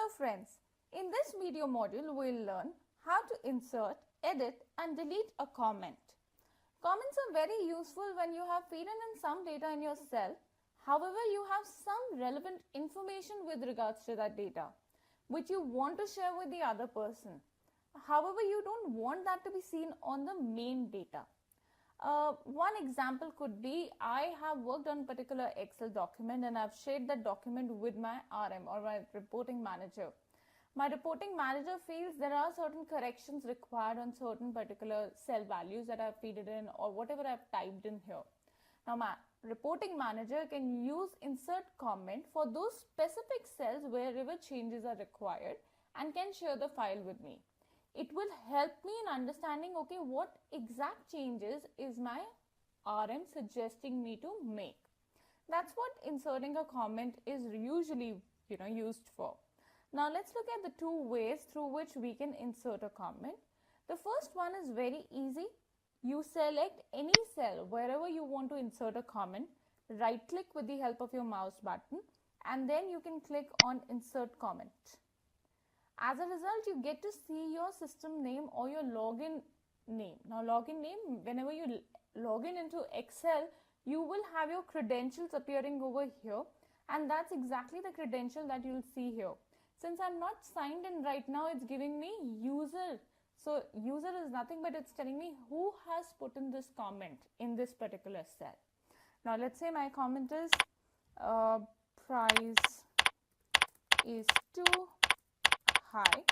Hello friends, in this video module we will learn how to insert, edit and delete a comment. Comments are very useful when you have filled in some data in your cell. However, you have some relevant information with regards to that data which you want to share with the other person. However, you don't want that to be seen on the main data. One example could be I have worked on a particular Excel document and I've shared that document with my RM or my reporting manager. My reporting manager feels there are certain corrections required on certain particular cell values that I've fed in or whatever I've typed in here. Now my reporting manager can use insert comment for those specific cells wherever changes are required and can share the file with me. It will help me in understanding, okay, what exact changes is my RM suggesting me to make. That's what inserting a comment is usually, used for. Now let's look at the two ways through which we can insert a comment. The first one is very easy. You select any cell wherever you want to insert a comment, right click with the help of your mouse button, and then you can click on insert comment. As a result, you get to see your system name or your login name. Now, login name, whenever you log in into Excel, you will have your credentials appearing over here, and that's exactly the credential that you'll see here. Since I'm not signed in right now, it's giving me user. So, user is nothing but it's telling me who has put in this comment in this particular cell. Now, let's say my comment is price is too high.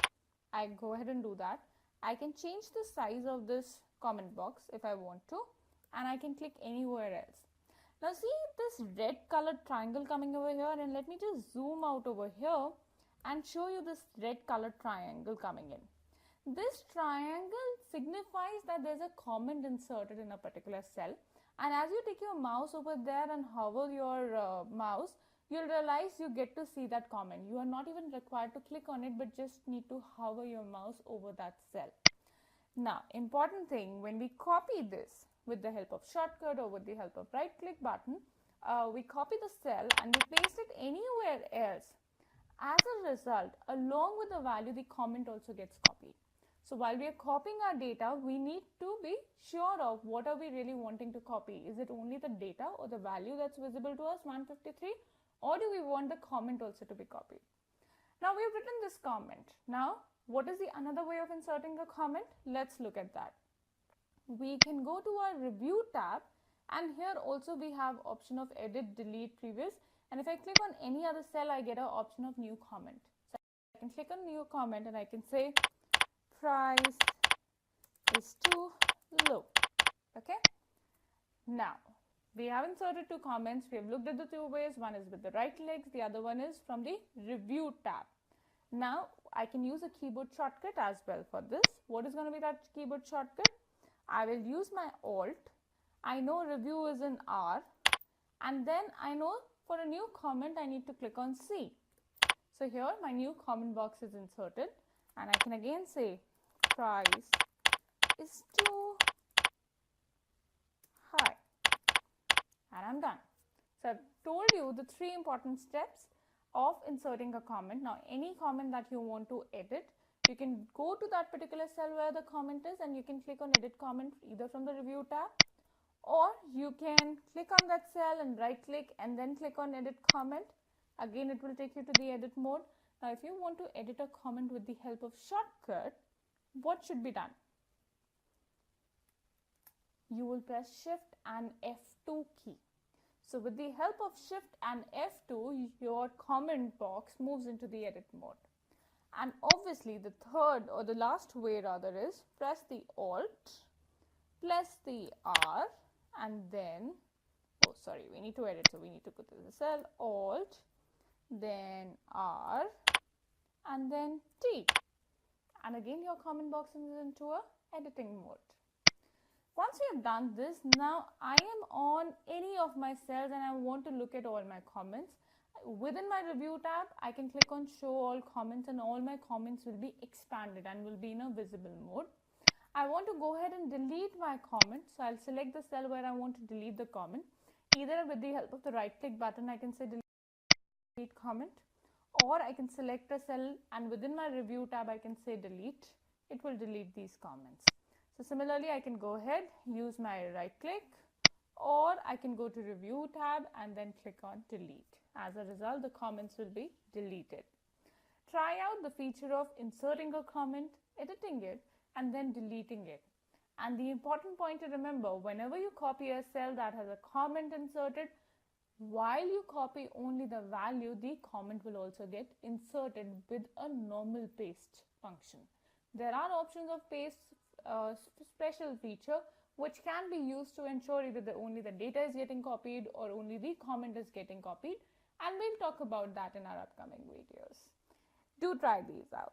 I go ahead and do that. I can change the size of this comment box if I want to, and I can click anywhere else. Now see this red colored triangle coming over here, and let me just zoom out over here and show you this red colored triangle coming in. This triangle signifies that there's a comment inserted in a particular cell, and as you take your mouse over there and hover your mouse, you'll realize you get to see that comment. You are not even required to click on it, but just need to hover your mouse over that cell. Now, important thing, when we copy this with the help of shortcut or with the help of right click button, we copy the cell and we paste it anywhere else. As a result, along with the value, the comment also gets copied. So while we are copying our data, we need to be sure of what are we really wanting to copy. Is it only the data or the value that's visible to us, 153? Or do we want the comment also to be copied? Now we have written this comment. Now what is the another way of inserting a comment? Let's look at that. We can go to our review tab, and here also we have option of edit, delete, previous, and if I click on any other cell, I get an option of new comment. So I can click on new comment and I can say price is too low. Okay. Now we have inserted two comments. We have looked at the two ways. One is with the right click, the other one is from the review tab. Now I can use a keyboard shortcut as well for this. What is going to be that keyboard shortcut? I will use my Alt. I know review is in R, and then I know for a new comment I need to click on C. So here my new comment box is inserted, and I can again say price is too high. And I'm done. So I've told you the three important steps of inserting a comment. Now any comment that you want to edit, you can go to that particular cell where the comment is and you can click on edit comment either from the review tab, or you can click on that cell and right click and then click on edit comment. Again it will take you to the edit mode. Now if you want to edit a comment with the help of shortcut, what should be done? You will press Shift and F2 key. So with the help of Shift and F2, your comment box moves into the edit mode. And obviously the third or the last way rather is press the Alt, press the R, and then, we need to edit, so we need to go to the cell, Alt, then R, and then T. And again your comment box is into a editing mode. Once we have done this, now I am on any of my cells and I want to look at all my comments. Within my review tab, I can click on show all comments and all my comments will be expanded and will be in a visible mode. I want to go ahead and delete my comment. So I'll select the cell where I want to delete the comment. Either with the help of the right click button, I can say delete comment, or I can select a cell and within my review tab I can say delete. It will delete these comments. So similarly, I can go ahead, use my right click, or I can go to review tab and then click on delete. As a result, the comments will be deleted. Try out the feature of inserting a comment, editing it, and then deleting it. And the important point to remember, whenever you copy a cell that has a comment inserted, while you copy only the value, the comment will also get inserted with a normal paste function. There are options of paste special feature which can be used to ensure either only the data is getting copied or only the comment is getting copied, and we'll talk about that in our upcoming videos. Do try these out.